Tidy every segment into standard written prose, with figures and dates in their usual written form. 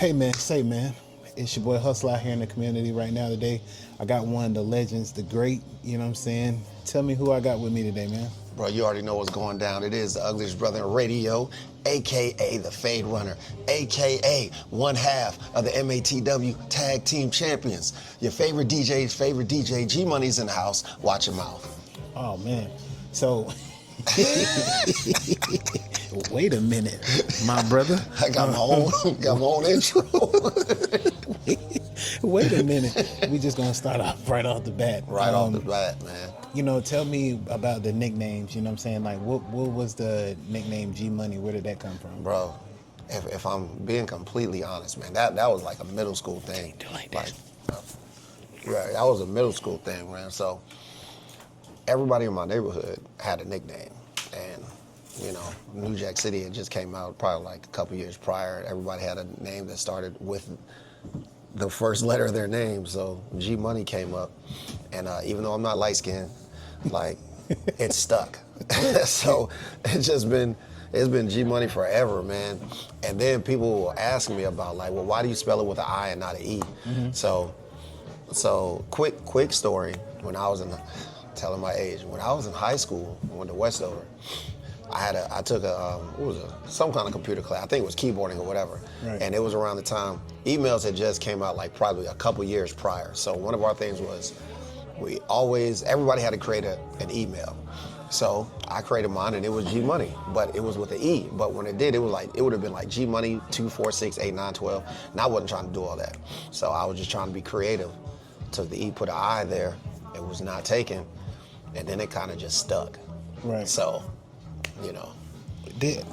Hey man, it's your boy Hustle out here in the community right now today. I got one of the legends, the great, you know what I'm saying? Tell me who I got with me today, man. Bro, you already know what's going down. It is the ugliest brother in radio, a.k.a. the Fade Runner, a.k.a. one half of the MATW Tag Team Champions. Your favorite DJ's favorite DJ, G-Money's in the house. Watch your mouth. Oh man, so wait a minute, my brother. I got my own intro. Wait a minute. We just gonna start off right off the bat. Right off the bat, man. You know, tell me about the nicknames. You know what I'm saying? Like, what was the nickname G-Money? Where did that come from? Bro, if I'm being completely honest, man, that was like a middle school thing. Do like that. Yeah, that was a middle school thing, man. So everybody in my neighborhood had a nickname, and you know, New Jack City had just came out probably like a couple years prior. Everybody had a name that started with the first letter of their name, so G-Money came up, and even though I'm not light skinned, like it stuck. So it's been G-Money forever, man. And then people will ask me about like, well, why do you spell it with an I and not an E? Mm-hmm. So quick story. When I was telling my age, when I was in high school, I went to Westover. I took some kind of computer class. I think it was keyboarding or whatever. Right. And it was around the time emails had just came out, like probably a couple years prior. So one of our things was everybody had to create an email. So I created mine, and it was G-Money, but it was with an E. But when it did, it would have been like G-Money 2468912, and I wasn't trying to do all that. So I was just trying to be creative. Took the E, put an I there. It was not taken, and then it kind of just stuck. Right. So, you know.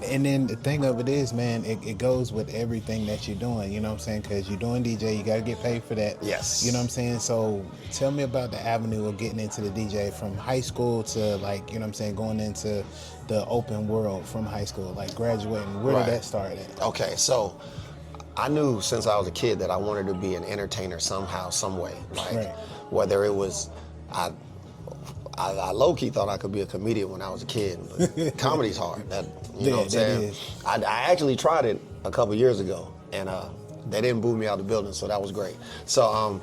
And then the thing of it is, man, it goes with everything that you're doing, you know what I'm saying? Because you're doing DJ, you got to get paid for that. Yes. You know what I'm saying? So tell me about the avenue of getting into the DJ from high school to, like, you know what I'm saying, going into the open world from high school, like graduating. Where did that start at? Okay, so I knew since I was a kid that I wanted to be an entertainer somehow, some way. Like, whether it was, I low-key thought I could be a comedian when I was a kid. But comedy's hard. You know what I'm saying? I actually tried it a couple years ago, and they didn't boot me out of the building, so that was great. So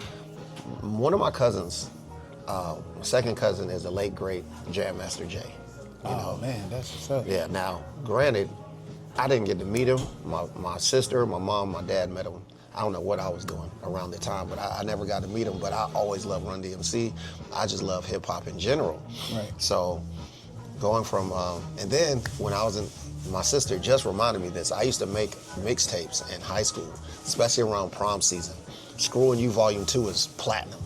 one of my cousins, second cousin, is the late, great Jam Master Jay. You know? Man, that's what's up. Yeah, now, granted, I didn't get to meet him. My sister, my mom, my dad met him. I don't know what I was doing around the time, but I never got to meet him. But I always loved Run DMC. I just love hip hop in general. Right. So going from, and then when I was my sister just reminded me this. I used to make mixtapes in high school, especially around prom season. Screwing You Volume 2 is platinum.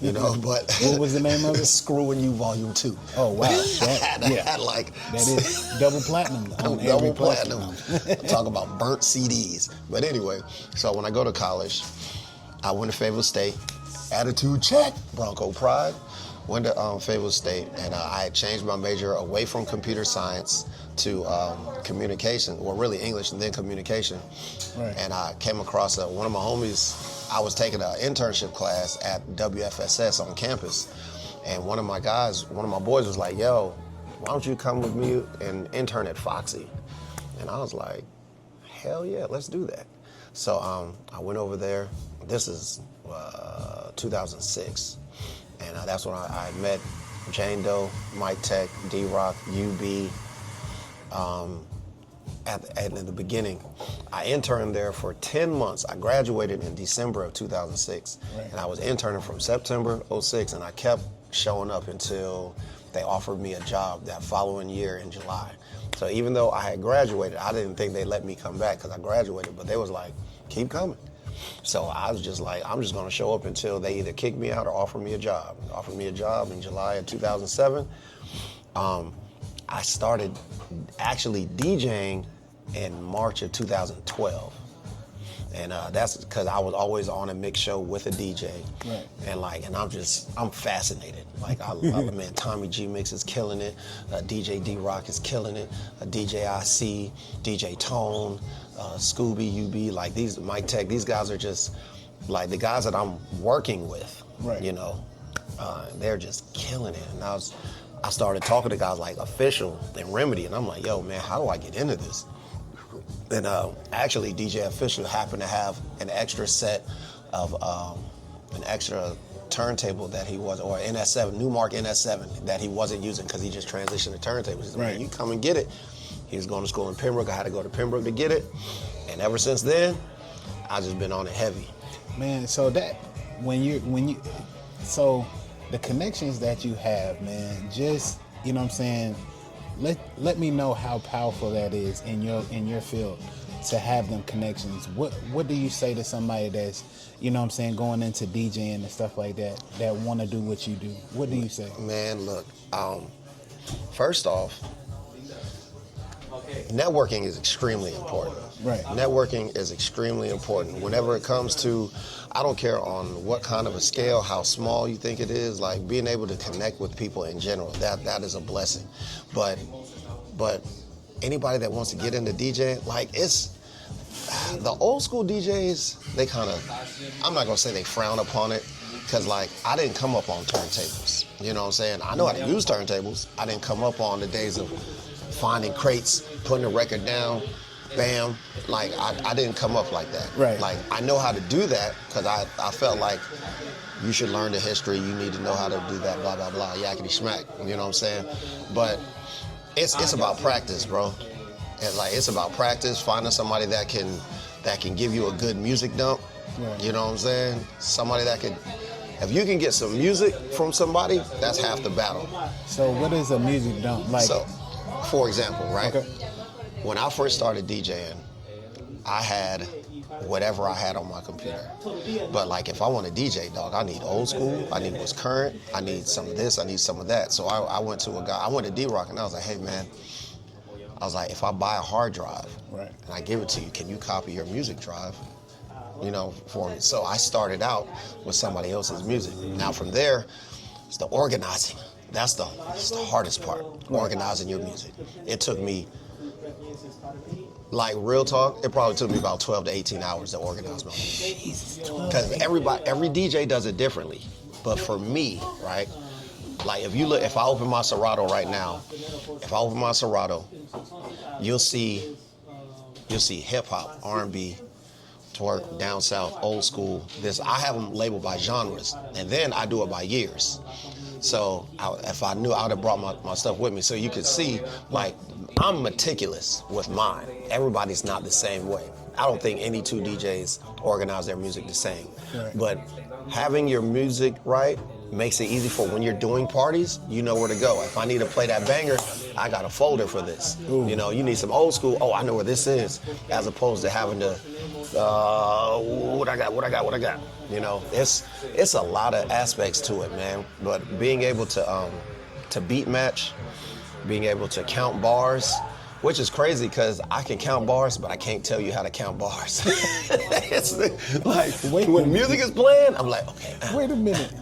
You know, but what was the name of it? Screwing You Volume 2. Oh wow, that is double platinum. Double platinum. Talk about burnt CDs. But anyway, so when I go to college, I went to Fayetteville State. Attitude check. Bronco Pride. Went to Fayetteville State, and I had changed my major away from computer science to communication, or really English and then communication. Right. And I came across one of my homies. I was taking an internship class at WFSS on campus, and one of my boys was like, yo, why don't you come with me and intern at Foxy? And I was like, hell yeah, let's do that. So I went over there. This is 2006, and that's when I met Jane Doe, Mike Tech, D-Rock, UB. At the beginning, I interned there for 10 months. I graduated in December of 2006, and I was interning from September 06, and I kept showing up until they offered me a job that following year in July. So even though I had graduated, I didn't think they'd let me come back because I graduated, but they was like, keep coming. So I was just like, I'm just gonna show up until they either kick me out or offer me a job. They offered me a job in July of 2007. I started actually DJing in March of 2012. And that's because I was always on a mix show with a DJ. Right. And I'm fascinated. Like, man, Tommy G Mix is killing it. DJ D-Rock is killing it. DJ IC, DJ Tone, Scooby, UB, like these, Mike Tech, these guys are just like the guys that I'm working with, you know, they're just killing it. And I started talking to guys like Official and Remedy, and I'm like, yo, man, how do I get into this? And actually, DJ Official happened to have an extra set of an extra turntable that he was, or NS7, Newmark NS7 that he wasn't using because he just transitioned to turntables. He said, Right. man, you come and get it. He was going to school in Pembroke. I had to go to Pembroke to get it. And ever since then, I've just been on it heavy. Man, so that so the connections that you have, man, just, you know what I'm saying, let me know how powerful that is in your field to have them connections. What do you say to somebody that's, you know what I'm saying, going into DJing and stuff like that want to do what you do? What do you say? Man, look, first off, networking is extremely important. Right. Networking is extremely important. Whenever it comes to, I don't care on what kind of a scale, how small you think it is, like being able to connect with people in general, that is a blessing. But anybody that wants to get into DJing, like it's, the old school DJs, they kind of, I'm not gonna say they frown upon it, because like I didn't come up on turntables. You know what I'm saying? I know how to use turntables. I didn't come up on the days of finding crates, putting the record down, bam. Like I didn't come up like that. Right. Like I know how to do that because I felt like you should learn the history. You need to know how to do that, blah, blah, blah, yakety smack. You know what I'm saying? But it's about practice, bro. And like it's about practice, finding somebody that can give you a good music dump. Right. You know what I'm saying? Somebody that could, if you can get some music from somebody, that's half the battle. So what is a music dump? Like, So, for example, right? Okay. When I first started DJing, I had whatever I had on my computer. But like if I want to DJ, dog, I need old school, I need what's current, I need some of this, I need some of that. So I went to a guy, I went to D-Rock and I was like, hey man, I was like, if I buy a hard drive Right. and I give it to you, can you copy your music drive, you know, for me? So I started out with somebody else's music. Now from there, it's the organizing. That's the hardest part, organizing your music. It took me, like real talk, it probably took me about 12 to 18 hours to organize my music. Because every DJ does it differently. But for me, right, like if I open my Serato right now, you'll see hip hop, R&B, twerk, down south, old school. I have them labeled by genres, and then I do it by years. So if I knew, I would have brought my stuff with me so you could see, like, I'm meticulous with mine. Everybody's not the same way. I don't think any two DJs organize their music the same. Right. But having your music right makes it easy for when you're doing parties, you know where to go. If I need to play that banger, I got a folder for this. Ooh. You know, you need some old school, oh, I know where this is, as opposed to having to, what I got. You know, it's a lot of aspects to it, man. But being able to beat match, being able to count bars, which is crazy because I can count bars, but I can't tell you how to count bars. It's like when music is playing, I'm like, okay. Wait a minute.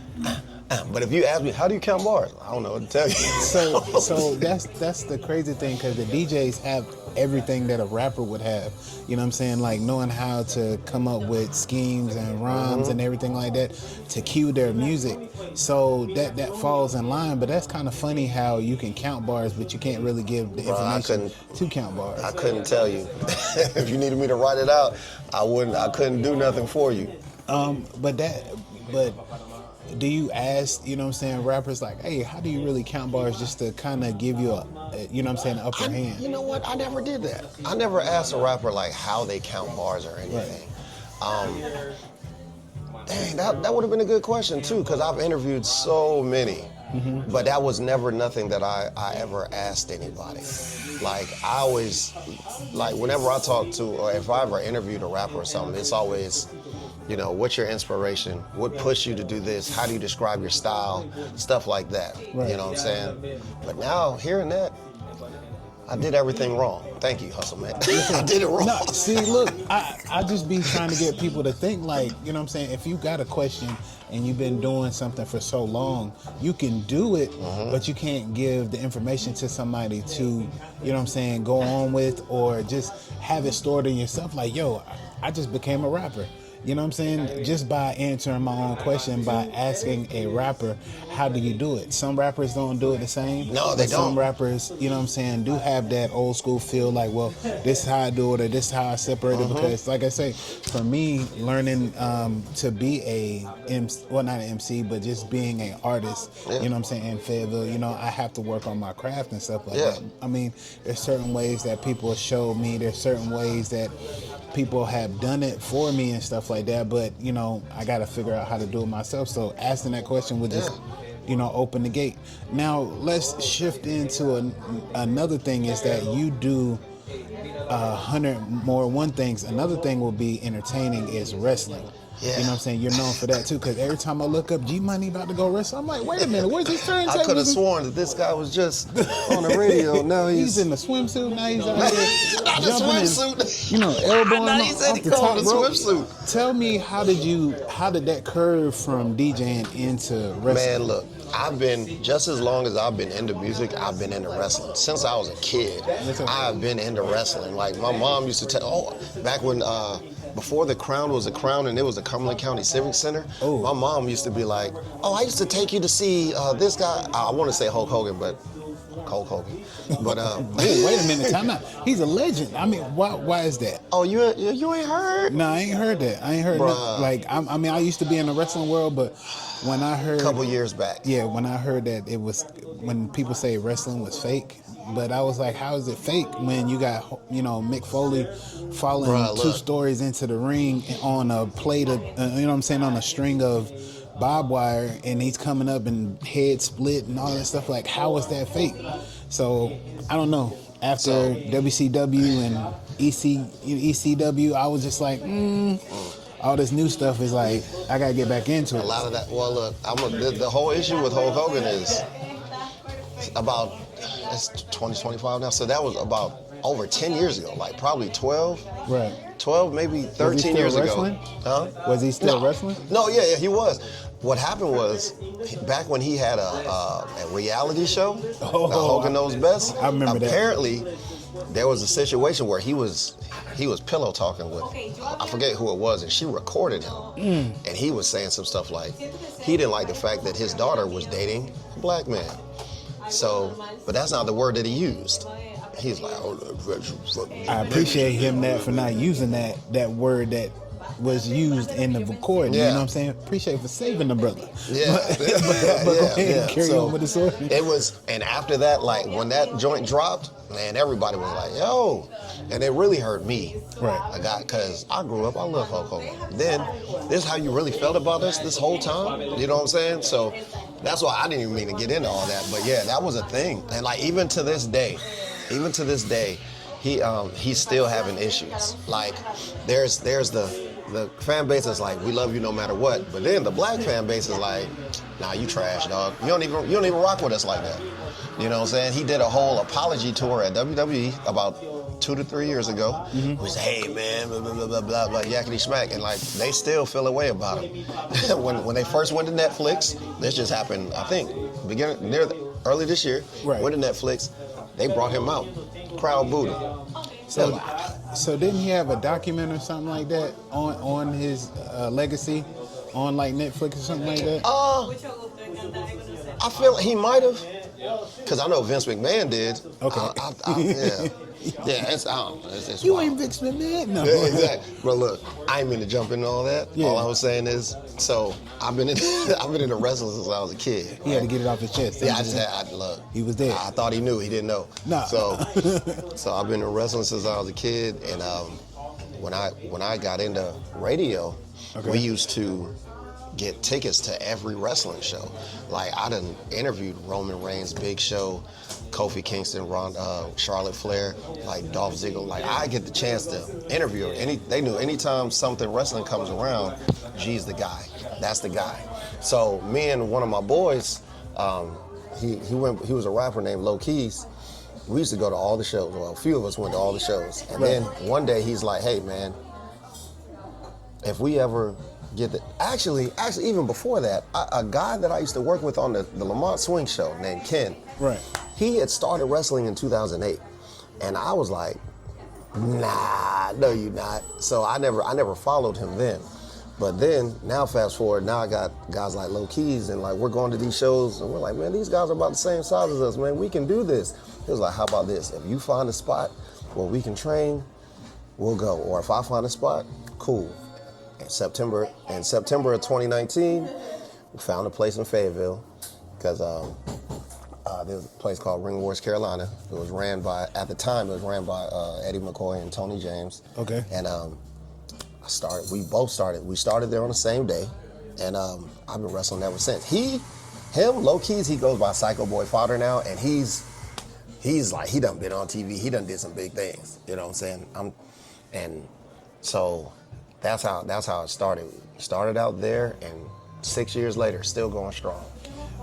But if you ask me, how do you count bars? I don't know what to tell you. So that's the crazy thing, because the DJs have everything that a rapper would have. You know what I'm saying? Like knowing how to come up with schemes and rhymes and everything like that to cue their music. So that falls in line. But that's kind of funny how you can count bars, but you can't really give the information to count bars. I couldn't tell you. If you needed me to write it out, I couldn't do nothing for you. But do you ask, you know what I'm saying, rappers like, hey, how do you really count bars, just to kind of give you you know what I'm saying, an upper hand? You know what? I never did that. I never asked a rapper like how they count bars or anything. Right. Dang, that would have been a good question too, because I've interviewed so many. Mm-hmm. But that was never nothing that I ever asked anybody. Like I always, like whenever I talk to, or if I ever interviewed a rapper or something, it's always, you know, what's your inspiration? What pushed you to do this? How do you describe your style? Stuff like that. Right. You know what I'm saying? But now, hearing that, I did everything wrong. Thank you, Hustle Man. I did it wrong. No, see, look, I just be trying to get people to think like, you know what I'm saying, if you got a question and you've been doing something for so long, you can do it, but you can't give the information to somebody to, you know what I'm saying, go on with, or just have it stored in yourself like, yo, I just became a rapper. You know what I'm saying? Just by answering my own question, by asking a rapper, how do you do it? Some rappers don't do it the same. No, they but some don't. rappers, you know what I'm saying, do have that old school feel like, well, this is how I do it or this is how I separate it. Because, like I say, for me, learning to be a MC, well, not an MC, but just being an artist, you know what I'm saying, in Fayetteville, you know, I have to work on my craft and stuff like that. I mean, there's certain ways that people show me, there's certain ways that people have done it for me and stuff like that, but you know, I got to figure out how to do it myself. So asking that question would just, you know, open the gate. Now let's shift into another thing is that you do 100 more one things. Another thing will be entertaining is wrestling. You know what I'm saying? You're known for that too, because every time I look up G-Money about to go wrestle, I'm like, wait a minute, where's his turntable? I could have sworn that this guy was just on the radio. Now he's in the swimsuit. Now he's out here not the jumping swimsuit. you know, elbowing I know he said off he the called top the rope. swimsuit. Tell me, how did that curve from DJing into wrestling? Man, look, I've been, just as long as I've been into music, I've been into wrestling. Since I was a kid, I've been into wrestling. Like, my mom used to tell, back when, before the Crown was a Crown and it was the Cumberland County Civic Center, my mom used to be like, I used to take you to see this guy. I want to say Hulk Hogan, but Hulk Hogan. But wait a minute, time out. He's a legend. I mean, why is that? Oh, you ain't heard? No, I ain't heard that. I ain't heard nothing. Like, I mean, I used to be in the wrestling world, but when I heard, a couple years back. Yeah, when I heard that it was, when people say wrestling was fake, but I was like, how is it fake when you got, you know, Mick Foley following 2 stories into the ring on a plate of, you know what I'm saying, on a string of barbed wire, and he's coming up and head split and all that stuff. Like, how is that fake? So I don't know. After WCW and ECW, I was just like, all this new stuff is like, I gotta get back into it. A lot of that. Well, look, the whole issue with Hulk Hogan is about, it's 2025 now, so that was about over 10 years ago, like probably 12. Right. 12, maybe 13 years wrestling? ago. Huh? Was he still wrestling? No, yeah, he was. What happened was, back when he had a reality show, Hogan Knows Best, I remember that. Apparently, there was a situation where he was pillow talking with, I forget who it was, and she recorded him. And he was saying some stuff like, he didn't like the fact that his daughter was dating a black man. So, but that's not the word that he used. He's like, I appreciate him for not using that word that was used in the recording. You know what I'm saying? Appreciate for saving the brother. Yeah. but go ahead and carry on with the story. It was, and after that, like when that joint dropped, man, everybody was like, yo. And it really hurt me. Right. Because I grew up, I love Hulk Hogan. Then, this is how you really felt about us this whole time? You know what I'm saying? So, that's why I didn't even mean to get into all that. But yeah, that was a thing. And like, even to this day, he's still having issues. Like, there's the fan base is like, we love you no matter what. But then the black fan base is like, nah, you trash, dog. You don't even rock with us like that. You know what I'm saying? He did a whole apology tour at WWE about 2 to 3 years ago. He was, hey man, blah, blah, blah, blah, blah, blah, yakety smack. And like, they still feel a way about him. when they first went to Netflix, this just happened, I think, early this year, went to Netflix, they brought him out. Crowd booed him. So didn't he have a document or something like that on his legacy on like Netflix or something like that? I feel like he might have, because I know Vince McMahon did. Okay. Yeah, it's you wild. ain't Vince McMahon, no. Yeah, exactly. But look, I ain't mean to jump into all that. Yeah. All I was saying is, so I've been into wrestling since I was a kid. He had to get it off his chest. Yeah, look. He was there. I thought he knew. He didn't know. Nah. So I've been in wrestling since I was a kid, and when I got into radio, we used to get tickets to every wrestling show. Like, I done interviewed Roman Reigns, Big Show, Kofi Kingston, Charlotte Flair, like Dolph Ziggler. Like, I get the chance to interview her. They knew anytime something wrestling comes around, G's the guy. That's the guy. So me and one of my boys, he was a rapper named Low Keys. We used to go to all the shows. Well, a few of us went to all the shows. And then one day he's like, hey man, if we ever get the, actually even before that, a guy that I used to work with on the Lamont Swing show named Ken, he had started wrestling in 2008. And I was like, nah, no you not. So I never followed him then. But then, now fast forward, now I got guys like Low Keys, and like we're going to these shows, and we're like, man, these guys are about the same size as us, man. We can do this. He was like, how about this? If you find a spot where we can train, we'll go. Or if I find a spot, cool. In September of 2019, we found a place in Fayetteville, because there's a place called Ring Wars, Carolina. It was ran by, at the time, Eddie McCoy and Tony James. Okay. And we started there on the same day, and I've been wrestling ever since. Low Keys, he goes by Psycho Boy Fodder now, and he's like, he done been on TV, he done did some big things, you know what I'm saying? And so that's how it started. Started out there, and 6 years later, still going strong.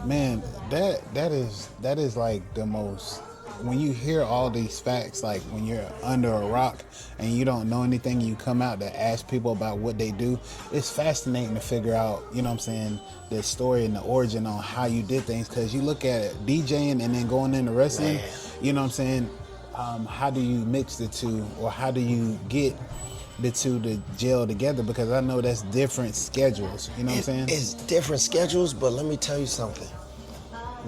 Man, that is like the most, when you hear all these facts, like when you're under a rock and you don't know anything, you come out to ask people about what they do, it's fascinating to figure out, you know what I'm saying, the story and the origin on how you did things, because you look at it, DJing and then going into wrestling, man. You know what I'm saying, how do you mix the two, or how do you get the two to gel together? Because I know that's different schedules, you know what I'm saying? It's different schedules, but let me tell you something.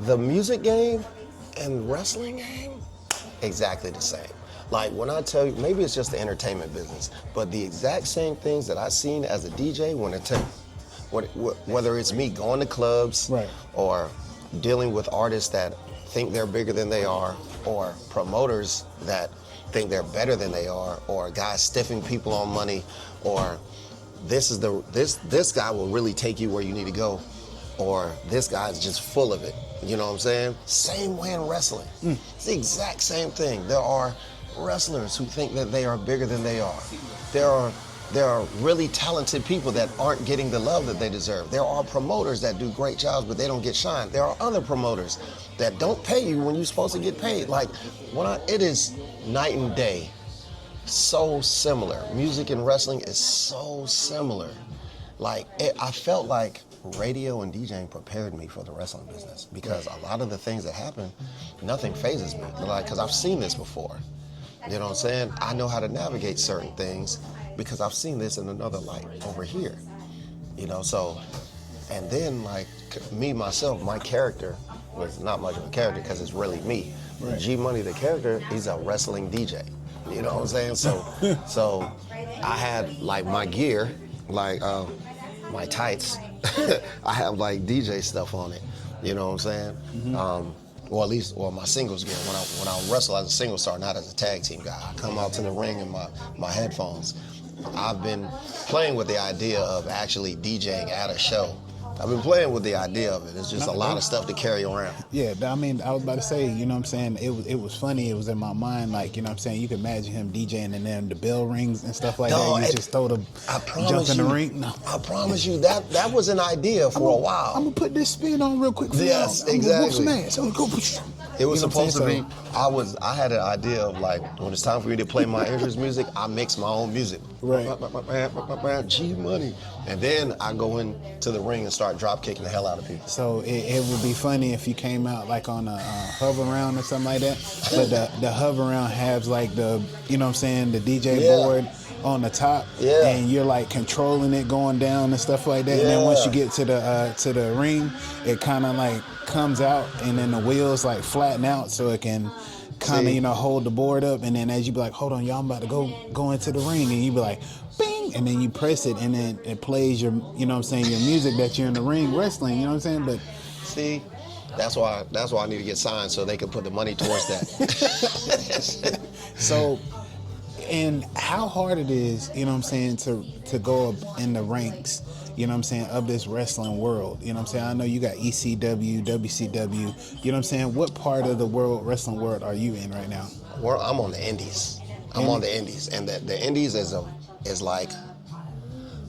The music game and wrestling game, exactly the same. Like when I tell you, maybe it's just the entertainment business, but the exact same things that I've seen as a DJ, whether it's me going to clubs, right, or dealing with artists that think they're bigger than they are, or promoters that think they're better than they are, or guys stiffing people on money, or this guy will really take you where you need to go, or this guy's just full of it. You know what I'm saying? Same way in wrestling. It's the exact same thing. There are wrestlers who think that they are bigger than they are. There are really talented people that aren't getting the love that they deserve. There are promoters that do great jobs, but they don't get shine. There are other promoters that don't pay you when you're supposed to get paid. Like, it is night and day. So similar. Music and wrestling is so similar. Like, I felt like radio and DJing prepared me for the wrestling business, because a lot of the things that happen, nothing phases me. Like, because I've seen this before. You know what I'm saying? I know how to navigate certain things because I've seen this in another light over here. You know, so, and then like me, myself, my character was not much of a character because it's really me. Right. G-Moniy, the character, he's a wrestling DJ. You know what I'm saying? So I had like my gear, like my tights, I have like DJ stuff on it. You know what I'm saying? Mm-hmm. Or at least my singles gear. When I wrestle as a single star, not as a tag team guy, I come out to the ring in my headphones. I've been playing with the idea of actually DJing at a show. I've been playing with the idea of it. It's just a lot of stuff to carry around. Yeah, I mean, I was about to say, you know what I'm saying, it was funny, it was in my mind, like, you know what I'm saying, you can imagine him DJing and then the bell rings and stuff like that. You just throw the jump in the ring. No. I promise you, that was an idea for a while. I'm gonna put this spin on real quick for yes, y'all. Exactly. I'm gonna go. It was supposed to be, I had an idea of like, when it's time for me to play my entrance music, I mix my own music. Right. G-Moniy. And then I go into the ring and start drop kicking the hell out of people. So it would be funny if you came out like on a hover round or something like that, but the hover round has like the, you know what I'm saying, the DJ board on the top, and you're like controlling it going down and stuff like that. And then once you get to the ring, it kind of like comes out, and then the wheels like flatten out so it can kind of, you know, hold the board up. And then as you be like, hold on, y'all, I'm about to go into the ring, and you be like, bing, and then you press it, and then it plays your, you know what I'm saying, your music that you're in the ring wrestling. You know what I'm saying? But see, that's why I need to get signed so they can put the money towards that. So. And how hard it is, you know what I'm saying, to go up in the ranks, you know what I'm saying, of this wrestling world. You know what I'm saying? I know you got ECW, WCW, you know what I'm saying? What part of the wrestling world are you in right now? Well, I'm on the indies. I'm on the indies. And the indies is like,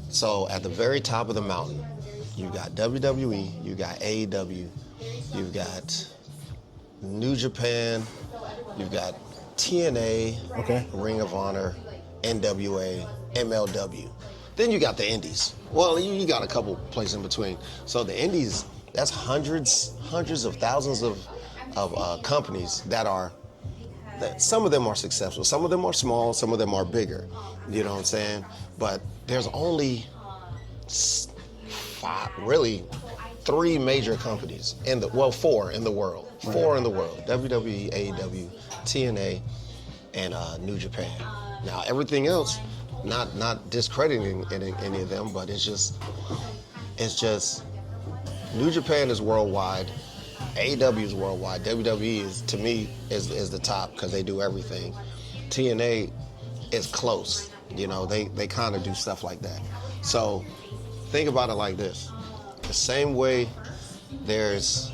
so at the very top of the mountain, you got WWE, you got AEW, you've got New Japan, you've got TNA, Ring of Honor, NWA, MLW. Then you got the indies. Well, you got a couple places in between. So the indies, that's hundreds of thousands of companies that some of them are successful, some of them are small, some of them are bigger. You know what I'm saying? But there's only really 3 major companies four in the world. Right. 4 in the world: WWE, AEW, TNA, and New Japan. Now everything else, not discrediting any of them, but it's just New Japan is worldwide, AEW is worldwide, WWE is, to me, is the top because they do everything. TNA is close, you know, they kind of do stuff like that. So think about it like this: the same way there's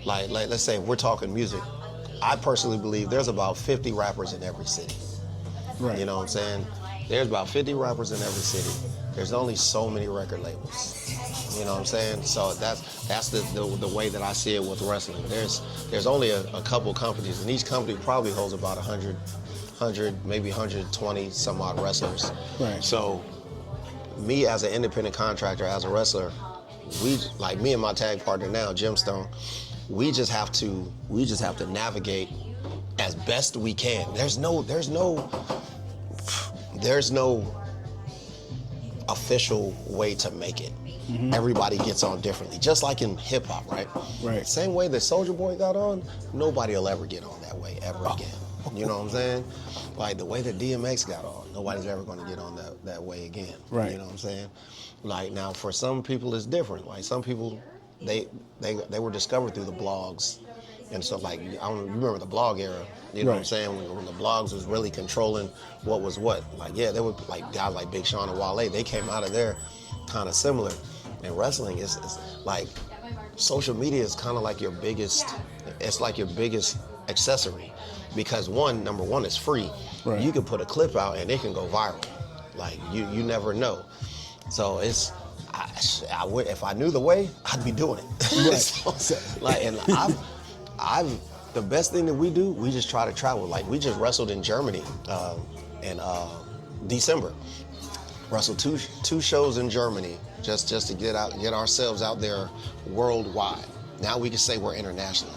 like let's say if we're talking music, I personally believe there's about 50 rappers in every city. Right. You know what I'm saying? There's about 50 rappers in every city. There's only so many record labels. You know what I'm saying? So that's the way that I see it with wrestling. There's only a couple companies, and each company probably holds about 100, maybe 120 some odd wrestlers. Right. So me as an independent contractor, as a wrestler, like me and my tag partner now, Gemstone, we just have to navigate as best we can. There's no official way to make it. Mm-hmm. Everybody gets on differently, just like in hip hop, right? Right. Same way that Soulja Boy got on, nobody will ever get on that way ever again. You know what I'm saying? Like the way that DMX got on, nobody's ever going to get on that way again. Right. You know what I'm saying? Like now, for some people, it's different. Like some people, they were discovered through the blogs. And so, like, you remember the blog era, you know what I'm saying? When the blogs was really controlling what was what. Like, yeah, there were like guys like Big Sean and Wale, they came out of there kind of similar. And wrestling is like, social media is kind of like your biggest accessory. Because number one, it's free. Right. You can put a clip out and it can go viral. Like, you never know. So I would, if I knew the way, I'd be doing it. Right. So, like, and the best thing that we do, we just try to travel. Like, we just wrestled in Germany in December. Wrestled two shows in Germany just to get ourselves out there worldwide. Now we can say we're international.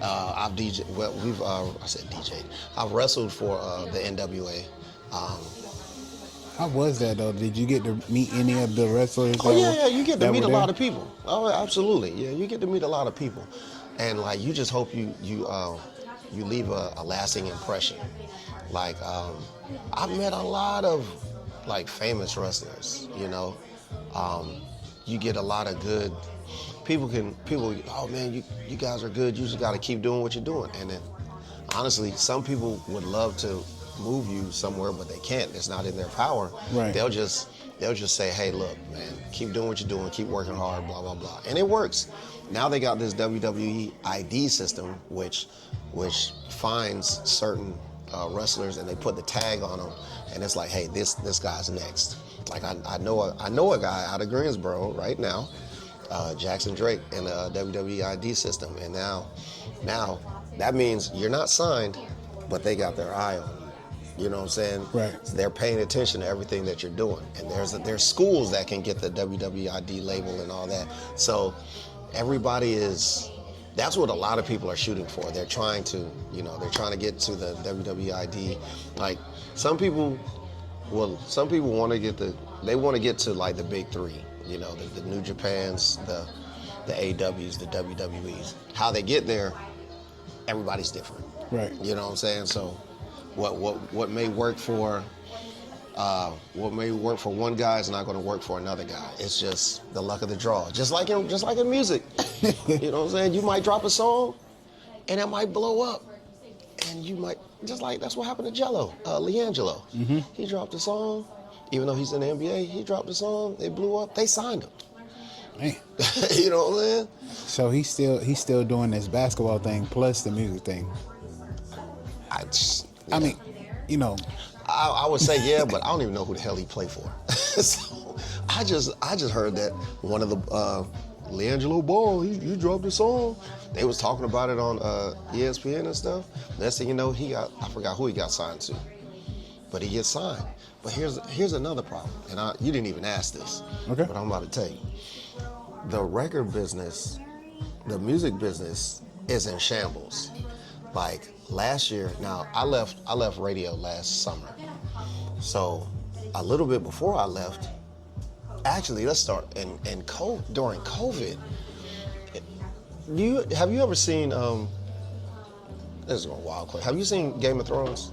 I've DJ. Well, I said DJ. I've wrestled for the NWA. How was that though? Did you get to meet any of the wrestlers? Oh yeah, you get to meet a lot of people. Oh, absolutely. Yeah, you get to meet a lot of people. And like, you just hope you leave a lasting impression. Like, I've met a lot of like famous wrestlers. You know, you get a lot of good people. Oh man, you guys are good. You just got to keep doing what you're doing. And then, honestly, some people would love to move you somewhere, but they can't. It's not in their power. Right. They'll just say, hey, look, man, keep doing what you're doing. Keep working hard. Blah blah blah. And it works. Now they got this WWE ID system, which finds certain wrestlers and they put the tag on them, and it's like, hey, this guy's next. Like I know a guy out of Greensboro right now, Jackson Drake, in the WWE ID system, and now that means you're not signed, but they got their eye on you. You know what I'm saying? Right. So they're paying attention to everything that you're doing, and there's schools that can get the WWE ID label and all that. So that's what a lot of people are shooting for. They're trying to get to the WWE ID. Like some people want to get to like the big three, you know, the New Japans, the AEWs, the WWEs. How they get there, everybody's different. Right. You know what I'm saying? So what may work for one guy is not going to work for another guy. It's just the luck of the draw. Just like in music. You know what I'm saying? You might drop a song, and it might blow up, and you might that's what happened to Jello, Leangelo. Mm-hmm. He dropped a song, even though he's in the NBA. He dropped a song. They blew up. They signed him. Man. You know what I'm saying? So he's still doing this basketball thing plus the music thing. I mean, you know. I would say yeah, but I don't even know who the hell he played for. So I just heard that one of the Leangelo Ball, he dropped a song. They was talking about it on ESPN and stuff. Next thing you know, I forgot who he got signed to, but he gets signed. But here's another problem, and you didn't even ask this, okay, but I'm about to tell you. The record business, the music business is in shambles. Like last year, now I left radio last summer. So a little bit before I left, actually, let's start during COVID. Have you ever seen? This is going wild quick. Have you seen Game of Thrones?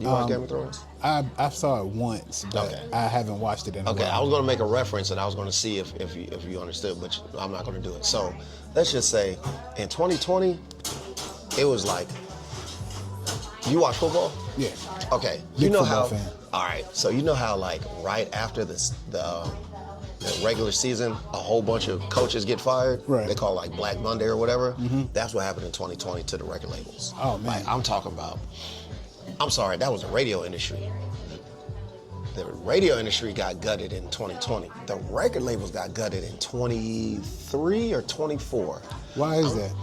You watch Game of Thrones? I saw it once, but Okay. I haven't watched it in a Okay, while. I was going to make a reference, and I was going to see if you understood, but I'm not going to do it. So let's just say, in 2020, it was like, you watch football? Yeah. Okay, Big you know football how. fan. All right, so you know how like right after the regular season, a whole bunch of coaches get fired. Right. They call it like Black Monday or whatever. That's what happened in 2020 to the record labels. Oh, man. Like I'm talking about. I'm sorry, that was the radio industry. The radio industry got gutted in 2020. The record labels got gutted in 23 or 24. Why is that?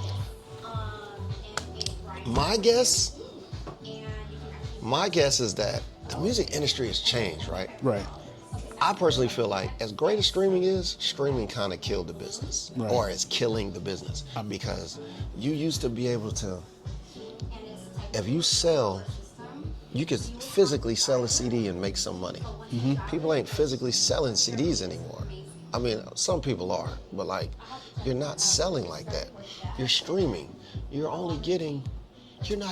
My guess is that the music industry has changed, right? Right. I personally feel like as great as streaming is, streaming kind of killed the business, Right. or is killing the business, because you used to be able to, if you could physically sell a CD and make some money. People ain't physically selling CDs anymore. I mean, some people are, but like, you're not selling like that. You're streaming. You're not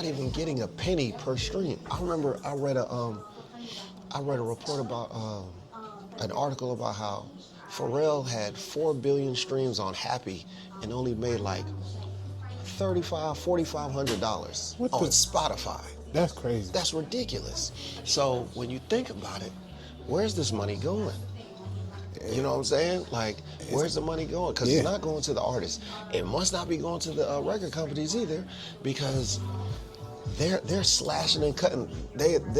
even getting a penny per stream. I remember I read a report about an article about how Pharrell had 4 billion streams on Happy and only made like $4,500 What on the- Spotify. That's crazy. That's ridiculous. So when you think about it, where's this money going? You know what I'm saying? Like, where's the money going? Because it's not going to the artists. It must not be going to the record companies either, because they're slashing and cutting. There have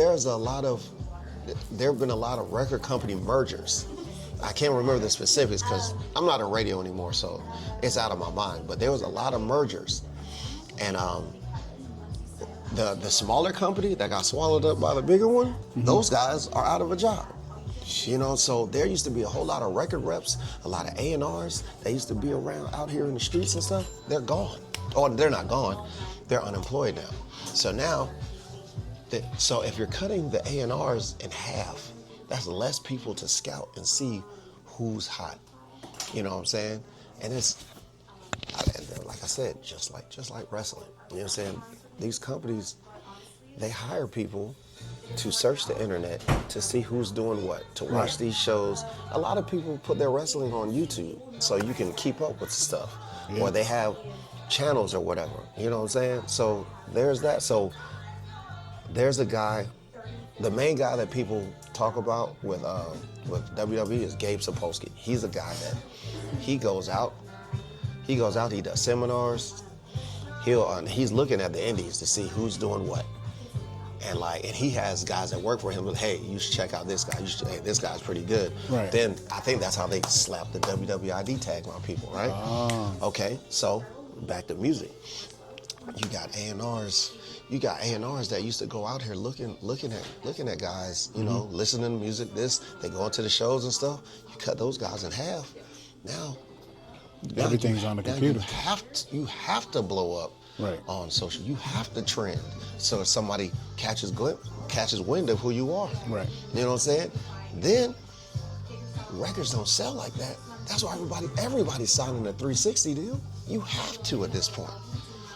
been a lot of record company mergers. I can't remember the specifics because I'm not in radio anymore, so it's out of my mind. But there was a lot of mergers, and the smaller company that got swallowed up by the bigger one, those guys are out of a job. You know, so there used to be a whole lot of record reps, a lot of A&Rs that used to be around out here in the streets and stuff. They're gone. Or they're not gone. They're unemployed now. So now, so if you're cutting the A&Rs in half, that's less people to scout and see who's hot. You know what I'm saying? And it's, like I said, just like wrestling. You know what I'm saying? These companies, they hire people to search the internet to see who's doing what, to watch these shows. A lot of people put their wrestling on YouTube so you can keep up with the stuff. Or they have channels or whatever. You know what I'm saying? So there's that. So there's a guy, the main guy that people talk about with WWE is Gabe Sapolsky. He's a guy that he goes out, he does seminars. He's looking at the indies to see who's doing what. And he has guys that work for him, but hey, you should check out this guy. Hey, this guy's pretty good. Right. Then I think that's how they slap the WWID tag on people, right? Oh. Okay, so back to music. You got A&Rs. You got A&Rs that used to go out here looking at guys, you know, listening to music. They go into the shows and stuff. You cut those guys in half. Now Everything's on the computer. You have to blow up on social. You have to trend so if somebody catches wind of who you are. Right. You know what I'm saying? Then records don't sell like that. That's why everybody's signing a 360 deal. You have to at this point.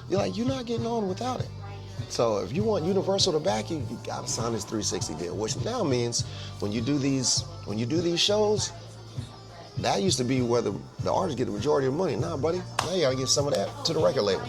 You're not getting on without it. So if you want Universal to back you, you gotta sign this 360 deal, which now means when you do these shows, that used to be where the artists get the majority of the money. Nah, buddy, now you gotta give some of that to the record label.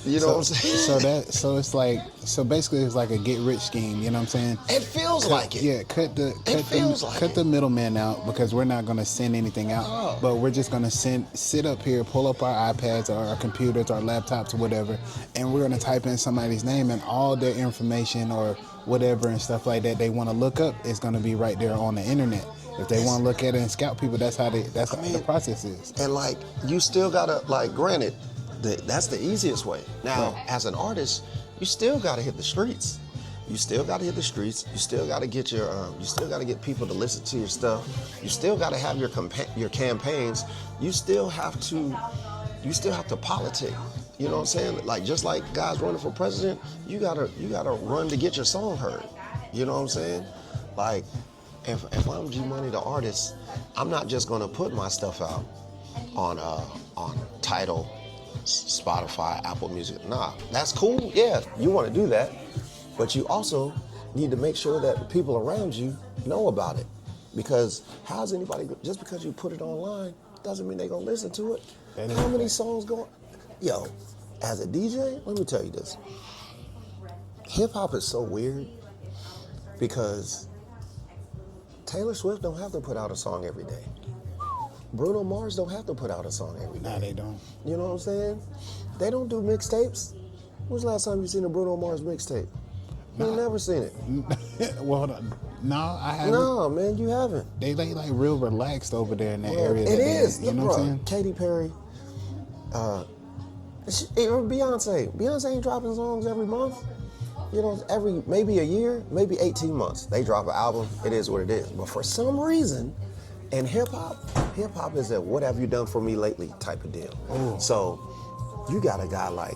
You know what I'm saying? So basically it's like a get rich scheme, you know what I'm saying? It feels like it. Yeah, cut the middleman out, because we're not gonna send anything out. But we're just gonna sit up here, pull up our iPads or our computers, our laptops or whatever, and we're gonna type in somebody's name, and all their information or whatever and stuff like that they wanna look up is gonna be right there on the internet. If they want to look at it and scout people, that's how the process is. And you still gotta, granted, that's the easiest way. Now, as an artist, you still gotta hit the streets. You still gotta hit the streets. You still gotta get you still gotta get people to listen to your stuff. You still gotta have your campaigns. You still have to politic. You know what I'm saying? Just like guys running for president, you gotta run to get your song heard. You know what I'm saying? if I'm G-Moniy the artist, I'm not just gonna put my stuff out on Tidal, Spotify, Apple Music. Nah, that's cool. Yeah, you want to do that, but you also need to make sure that the people around you know about it. Because how's anybody, just because you put it online doesn't mean they're gonna listen to it. How many songs go? Yo, as a DJ, let me tell you this. Hip hop is so weird because Taylor Swift don't have to put out a song every day. Bruno Mars don't have to put out a song every day. No, they don't. You know what I'm saying? They don't do mixtapes. When's the last time you seen a Bruno Mars mixtape? You ain't never seen it. Well, no, I haven't. No, man, you haven't. They like real relaxed over there in that Well, area. it is. You know Look, what I'm bro, saying? Katy Perry, or Beyonce. Beyonce ain't dropping songs every month. You know, maybe a year, maybe 18 months. They drop an album. It is what it is. But for some reason, in hip hop is a what have you done for me lately type of deal. Ooh. So you got a guy like,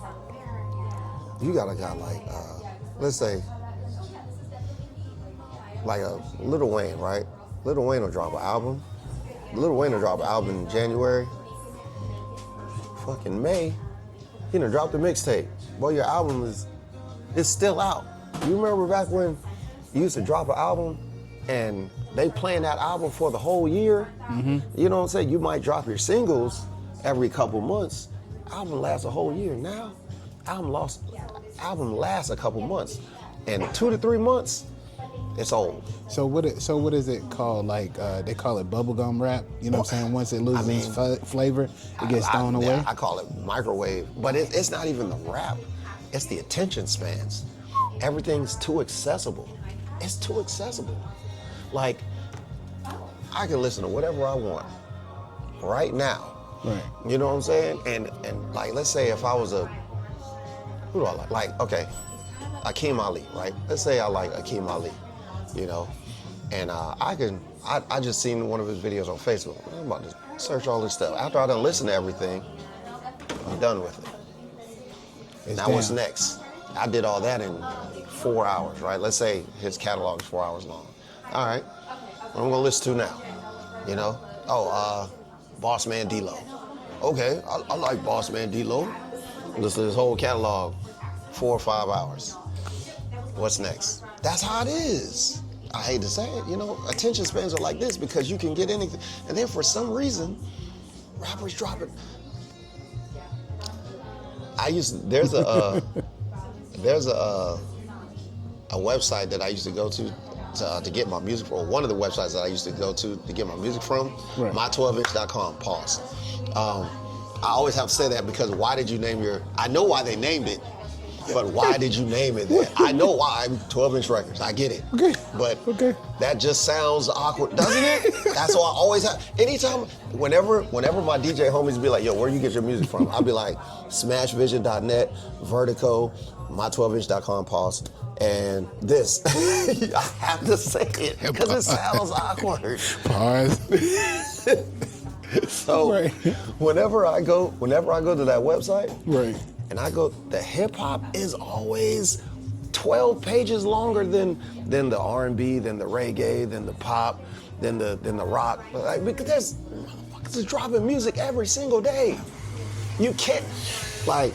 let's say, like a Lil Wayne, right? Lil Wayne will drop an album. Lil Wayne will drop an album in January. Fucking May, he done dropped a mixtape. Boy, your album is still out. You remember back when you used to drop an album and they playing that album for the whole year? Mm-hmm. You know what I'm saying? You might drop your singles every couple months. Album lasts a whole year. Now, album lasts a couple months. And 2 to 3 months, it's old. So what is it called? Like they call it bubblegum rap. You know what I'm saying? Once it loses flavor, it gets thrown away. I call it microwave, but it's not even the rap. It's the attention spans. Everything's too accessible. It's too accessible. Like, I can listen to whatever I want right now. Right. You know what I'm saying? And like, let's say if I was who do I like? Like, okay, Akeem Ali, right? Let's say I like Akeem Ali, you know? And I just seen one of his videos on Facebook. I'm about to search all this stuff. After I done listen to everything, I'm done with it. Now what's next? I did all that in 4 hours, right? Let's say his catalog is 4 hours long. All right, what I'm gonna listen to now? You know? Boss Man D-Lo. Okay, I like Boss Man D-Lo. Listen to his whole catalog, 4 or 5 hours. What's next? That's how it is. I hate to say it, you know, attention spans are like this because you can get anything. And then for some reason, rappers drop it. There's a website that I used to go to get my music from, or one of the websites that I used to go to get my music from, right. my12inch.com, pause. I always have to say that because why did you name I know why they named it, but why did you name it that? I know why, 12-inch records, I get it. Okay. But that just sounds awkward, doesn't it? That's why I always have, anytime, whenever my DJ homies be like, yo, where you get your music from? I'll be like, smashvision.net, Vertigo, my12inch.com, pause, and this. I have to say it because it sounds awkward. Pause. So right. whenever I go to that website, right, and I go, the hip hop is always 12 pages longer than the R&B, than the reggae, than the pop, than the rock. Like, because there's motherfuckers dropping music every single day. You can't, like,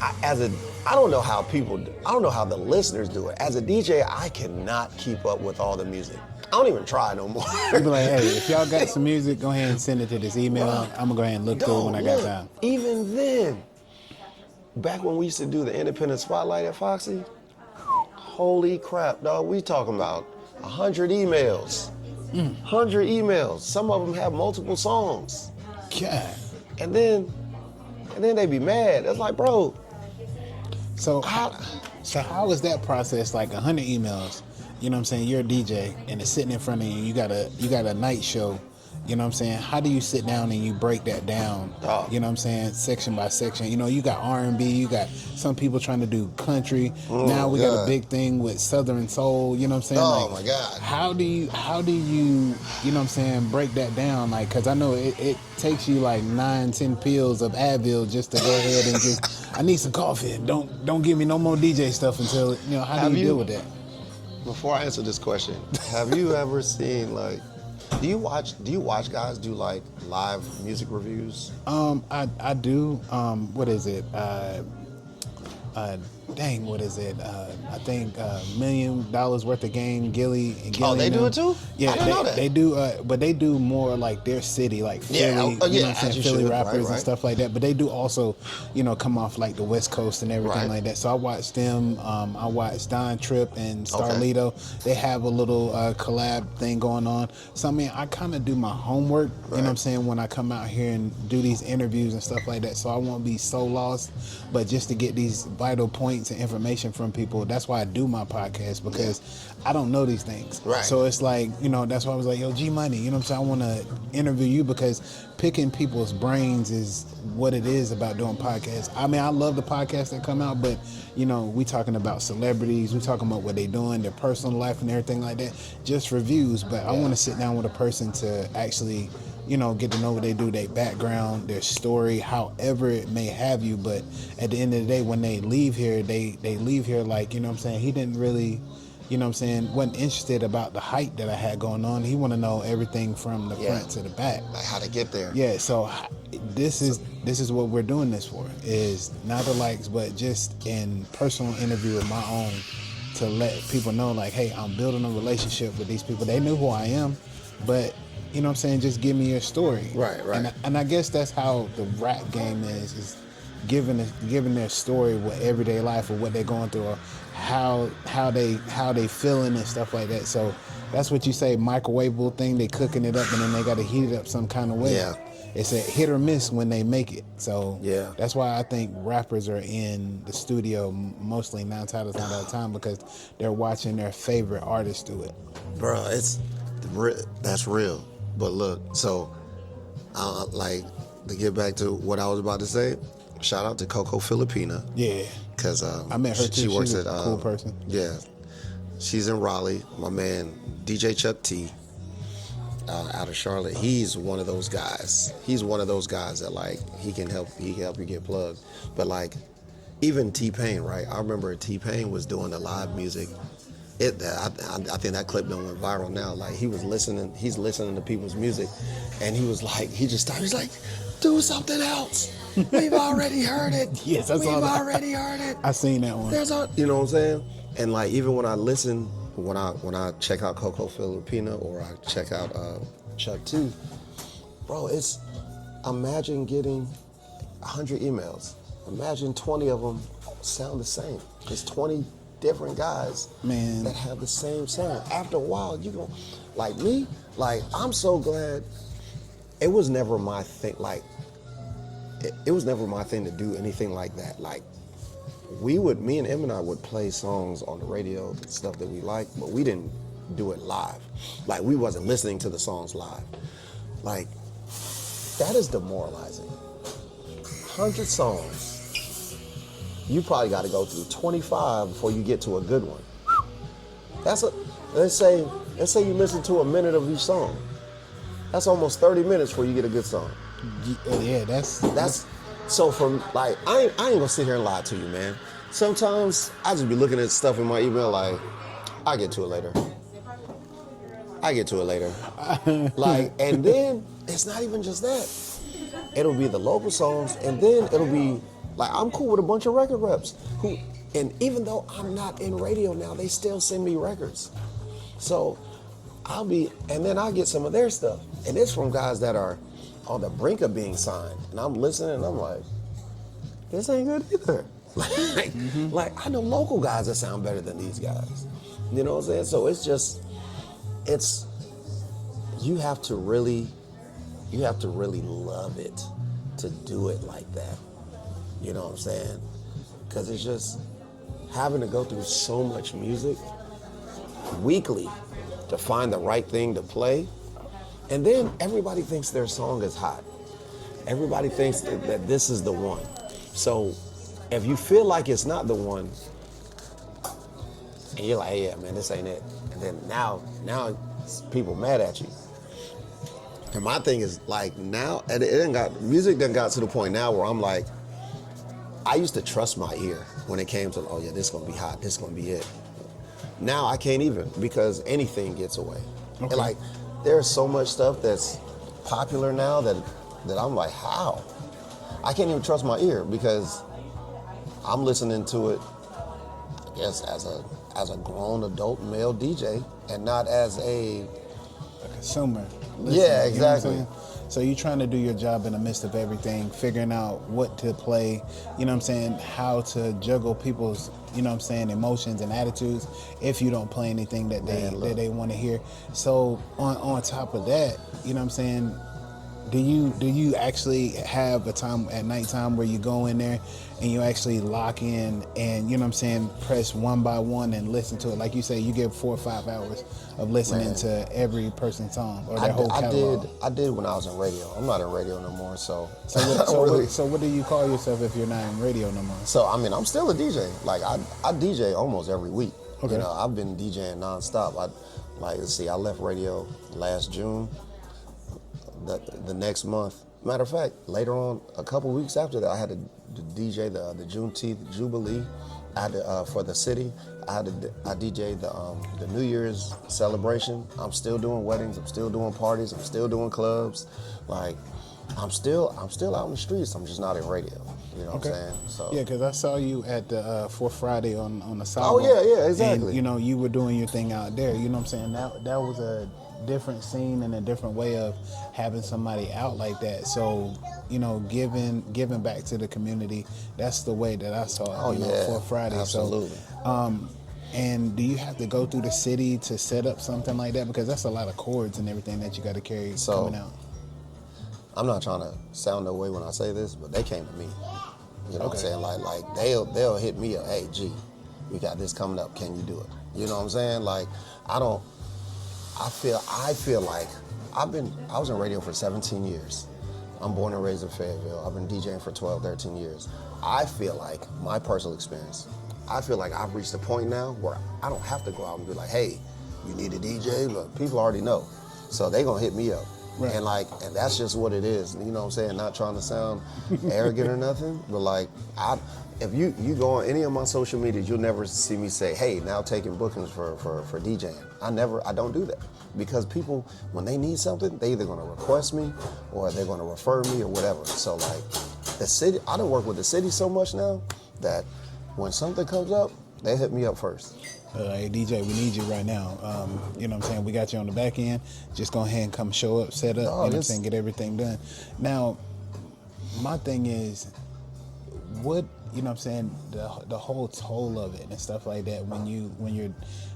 I don't know how the listeners do it. As a DJ, I cannot keep up with all the music. I don't even try no more. You be like, hey, if y'all got some music, go ahead and send it to this email. I'm gonna go ahead and look through it when I got time. Even then, back when we used to do the independent spotlight at Foxy, holy crap, dog, we talking about 100 emails. 100 emails. Some of them have multiple songs. God. And then they be mad. It's like, bro. So how is that process? Like 100 emails. You know what I'm saying? You're a DJ and it's sitting in front of you. You got a night show. You know what I'm saying? How do you sit down and you break that down? Oh. You know what I'm saying? Section by section. You know, you got R&B, you got some people trying to do country. Now we got a big thing with Southern Soul. You know what I'm saying? Oh, like, my God. How do you, you know what I'm saying, break that down? Like, because I know it takes you like 9-10 pills of Advil just to go ahead and just, I need some coffee. Don't give me no more DJ stuff until, you know, how do you deal with that? Before I answer this question, have you ever seen like, do you watch guys do like live music reviews? I do. What is it? Dang, what is it? I think $1 million worth of game. Gilly and Gilly. Oh, they do it too? Yeah, I didn't know that. They do. But they do more like their city, like Philly. Yeah, you know what I'm saying? Philly should, rappers right. and stuff like that. But they do also, come off like the West Coast and everything like that. So I watched them. I watched Don Tripp and Starlito. They have a little collab thing going on. So I mean, I kind of do my homework. You know what I'm saying? When I come out here and do these interviews and stuff like that, so I won't be so lost. But just to get these vital points and information from people, that's why I do my podcast, because I don't know these things. Right. So it's like, that's why I was like, yo, G-Moniy, you know what I'm saying? I want to interview you, because picking people's brains is what it is about doing podcasts. I mean, I love the podcasts that come out, but, we talking about celebrities, we talking about what they doing, their personal life and everything like that, just reviews. But I want to sit down with a person to actually, get to know what they do, their background, their story, however it may have you. But at the end of the day, when they leave here, they leave here like, he didn't really, wasn't interested about the hype that I had going on. He want to know everything from the front to the back. Like how to get there. Yeah, so this is what we're doing this for, is not the likes, but just in personal interview of my own, to let people know like, hey, I'm building a relationship with these people. They knew who I am, but just give me your story. Right. And I guess that's how the rap game is giving their story with everyday life, or what they're going through, or how they feeling and stuff like that. So that's what you say, microwavable thing. They cooking it up and then they got to heat it up some kind of way. Yeah. It's a hit or miss when they make it. So that's why I think rappers are in the studio mostly 9 times out of 10, because they're watching their favorite artists do it. Bro, that's real. But look, so like, to get back to what I was about to say, shout out to Coco Filipina. Yeah. Because I met her too. She works She's at a cool person. Yeah. She's in Raleigh. My man, DJ Chuck T, out of Charlotte. He's one of those guys. He's one of those guys that like he can help you get plugged. But like even T-Pain, right? I remember T-Pain was doing the live music. I think that clip done went viral now. Like he's listening to people's music, and he was like, he just started, he's like, do something else. We've already heard it. Yes, that's all. We've already heard it. I seen that one. You know what I'm saying? And like even when I listen, when I check out Coco Filipina or I check out Chuck T, bro, it's, imagine getting 100 emails. Imagine 20 of them sound the same. It's 20 different guys that have the same sound. After a while, you go, like me, like I'm so glad. It was never my thing. Like it was never my thing to do anything like that. Like me and Em and I would play songs on the radio, stuff that we liked, but we didn't do it live. Like we wasn't listening to the songs live. Like that is demoralizing. 100 songs. You probably got to go through 25 before you get to a good one. Let's say you listen to a minute of each song. That's almost 30 minutes before you get a good song. Yeah, that's so from like I ain't gonna sit here and lie to you, man. Sometimes I just be looking at stuff in my email like I get to it later. Like, and then it's not even just that. It'll be the local songs, and then it'll be like I'm cool with a bunch of record reps and even though I'm not in radio now, they still send me records. So and then I get some of their stuff, and it's from guys that are on the brink of being signed, and I'm listening and I'm like, this ain't good either. Like I know local guys that sound better than these guys. You know what I'm saying? So you have to really love it to do it like that. You know what I'm saying? Because it's just having to go through so much music weekly to find the right thing to play. And then everybody thinks their song is hot. Everybody thinks that this is the one. So if you feel like it's not the one, and you're like, hey, yeah, man, this ain't it. And then now people mad at you. And my thing is like now, music done got to the point now where I'm like, I used to trust my ear when it came to, oh yeah, this is gonna be hot, this is gonna be it. Now I can't even because anything gets away. Okay. And like, there's so much stuff that's popular now that I'm like, how? I can't even trust my ear because I'm listening to it, I guess, as a grown adult male DJ and not as a consumer. Yeah, exactly. You know what I'm saying? So you're trying to do your job in the midst of everything, figuring out what to play, you know what I'm saying, how to juggle people's, you know what I'm saying, emotions and attitudes if you don't play anything that they want to hear. So on top of that, you know what I'm saying, do you actually have a time at nighttime where you go in there and you actually lock in and, you know what I'm saying, press one by one and listen to it? Like you say, you get 4 or 5 hours of listening to every person's song or their whole catalog. I did when I was in radio. I'm not in radio no more, so So what do you call yourself if you're not in radio no more? So I mean, I'm still a DJ. Like I DJ almost every week. Okay. You know, I've been DJing nonstop. I left radio last June. The next month, matter of fact, later on, a couple weeks after that, I had to DJ the Juneteenth Jubilee. I had to, for the city. I DJ the New Year's celebration. I'm still doing weddings. I'm still doing parties. I'm still doing clubs. Like, I'm still out in the streets. I'm just not in radio. You know what I'm saying? So yeah, because I saw you at the Fourth Friday on the sidewalk. Oh yeah, exactly. And you know, you were doing your thing out there. You know what I'm saying? That was a different scene and a different way of having somebody out like that. So, you know, giving back to the community. That's the way that I saw it. Oh, yeah, Fourth Friday. absolutely. So, and do you have to go through the city to set up something like that? Because that's a lot of cords and everything that you got to carry coming out. I'm not trying to sound no way when I say this, but they came to me. You know what I'm saying? Like they'll hit me up. Hey, G, we got this coming up. Can you do it? You know what I'm saying? Like I feel like I was in radio for 17 years. I'm born and raised in Fayetteville. I've been DJing for 12, 13 years. I feel like my personal experience, I feel like I've reached a point now where I don't have to go out and be like, hey, you need a DJ? Look, people already know. So they gonna hit me up. Right. And that's just what it is. You know what I'm saying? Not trying to sound arrogant or nothing, but like if you go on any of my social medias, you'll never see me say, hey, now taking bookings for DJing. I don't do that. Because people, when they need something, they either gonna request me or they're gonna refer me or whatever. So like the city, I done work with the city so much now that when something comes up, they hit me up first. Hey DJ, we need you right now. You know what I'm saying? We got you on the back end. Just go ahead and come show up, set up, you know what I'm saying, get everything done. Now, my thing is, what, you know what I'm saying, the whole toll of it and stuff like that, when you're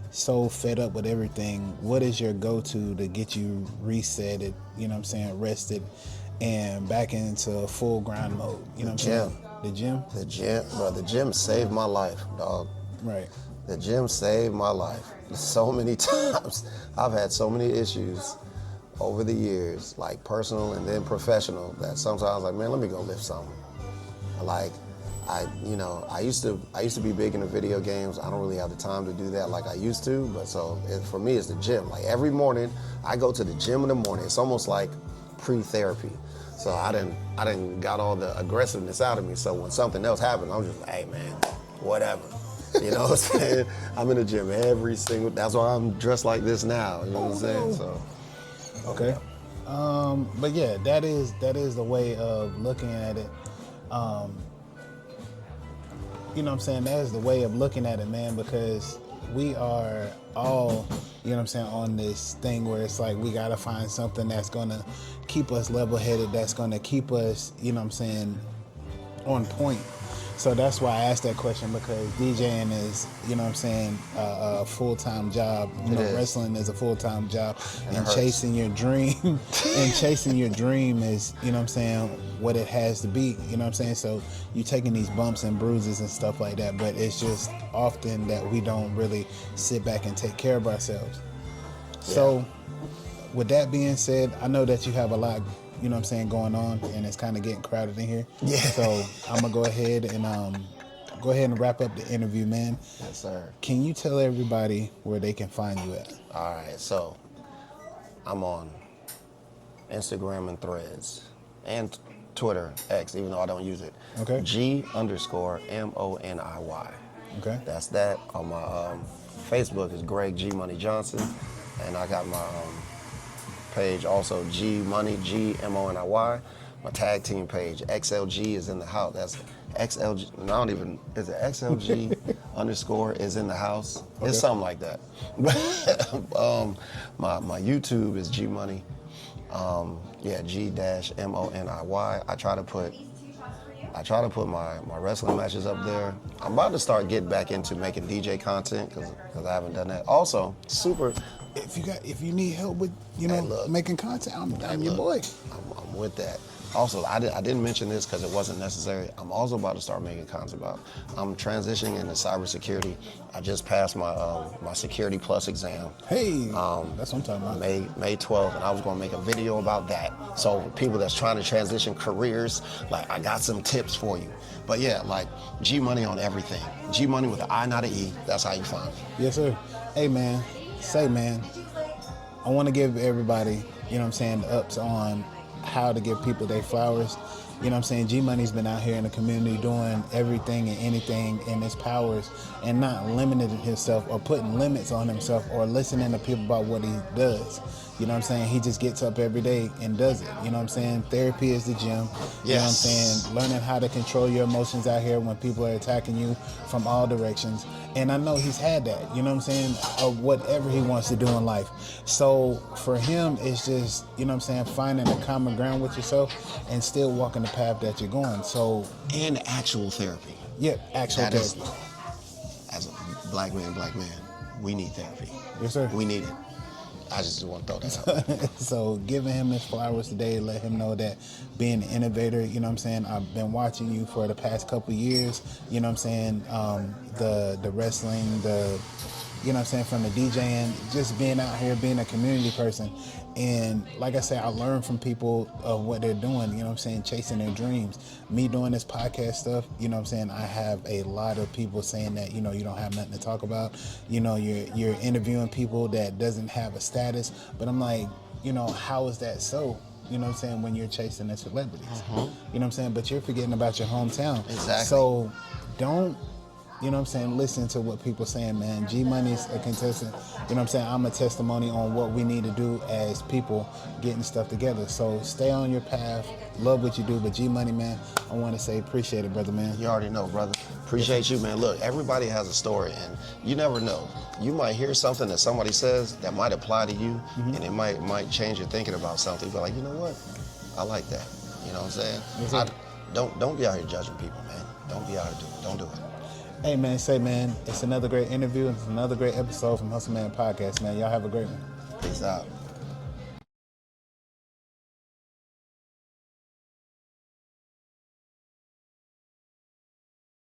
so fed up with everything, what is your go-to to get you resetted, you know what I'm saying, rested, and back into full grind mode? You know what I'm saying? The gym? The gym, bro, the gym saved my life, dog. Right. The gym saved my life. So many times. I've had so many issues over the years, like personal and then professional, that sometimes like, man, let me go lift something. Like, I used to be big into video games. I don't really have the time to do that like I used to, but for me, it's the gym. Like every morning, I go to the gym in the morning. It's almost like pre-therapy. So I didn't got all the aggressiveness out of me. So when something else happened, I'm just like, hey man, whatever. You know what I'm saying? I'm in the gym that's why I'm dressed like this now. You know what I'm saying? So. Okay. But yeah, that is the way of looking at it. You know what I'm saying? That is the way of looking at it, man, because we are all, you know what I'm saying, on this thing where it's like we got to find something that's going to keep us level-headed, that's going to keep us, you know what I'm saying, on point. So that's why I asked that question, because DJing is, you know what I'm saying, a full-time job. You know, wrestling is a full-time job. And chasing your dream, is, you know what I'm saying, what it has to be. You know what I'm saying? So you're taking these bumps and bruises and stuff like that, but it's just often that we don't really sit back and take care of ourselves. Yeah. So with that being said, I know that you have a lot, you know what I'm saying, going on, and it's kind of getting crowded in here. Yeah. So I'm gonna go ahead and wrap up the interview, man. Yes, sir. Can you tell everybody where they can find you at? All right, so I'm on Instagram and Threads and Twitter, X, even though I don't use it. Okay. G_MONIY. Okay. That's that. On my Facebook is Greg G-Money Johnson, and I got my page also G-Moniy, G-Moniy. My tag team page, XLG is in the house. That's XLG, I don't even, is it XLG underscore is in the house? Okay. It's something like that. My YouTube is G-Moniy. G-Moniy. I try to put my wrestling matches up there. I'm about to start getting back into making DJ content because I haven't done that. Also, super. If you need help with making content, I'm your boy. I'm with that. Also, I didn't mention this because it wasn't necessary. I'm also about to start making content about. I'm transitioning into cybersecurity. I just passed my my Security Plus exam. Hey, that's what I'm talking about. May 12th, and I was gonna make a video about that. So people that's trying to transition careers, like I got some tips for you. But yeah, like G-Money on everything. G-Money with an I, not an E. That's how you find me. Yes, sir. Hey, man. I want to give everybody, the ups on how to give people their flowers. G-Money's been out here in the community doing everything and anything in his powers and not limiting himself or putting limits on himself or listening to people about what he does. He just gets up every day and does it. Therapy is the gym. Yes. Learning how to control your emotions out here when people are attacking you from all directions. And I know he's had that, of whatever he wants to do in life. So for him, it's just, finding a common ground with yourself and still walking the path that you're going. So. And actual therapy. Yep, actual therapy. As a black man, we need therapy. Yes, sir. We need it. I just want to throw that out. So giving him his flowers today, let him know that being an innovator, I've been watching you for the past couple years, the wrestling, from the DJing, just being out here, being a community person. And like I said, I learn from people of what they're doing, chasing their dreams. Me doing this podcast stuff, I have a lot of people saying that, you don't have nothing to talk about. You're interviewing people that doesn't have a status. But I'm like, how is that so? When you're chasing the celebrities. But you're forgetting about your hometown. Exactly. So don't, listen to what people saying, man. G-Money's a contestant. I'm a testimony on what we need to do as people getting stuff together. So stay on your path. Love what you do. But G-Money, man, I want to say appreciate it, brother, man. You already know, brother. Appreciate you, man. Look, everybody has a story, and you never know. You might hear something that somebody says that might apply to you, and it might change your thinking about something. But like, you know what? I like that. You know what I'm saying? Don't be out here judging people, man. Don't be out here don't do it. Hey, man, it's another great interview. It's another great episode from Hustle Man Podcast, man. Y'all have a great one. Peace out.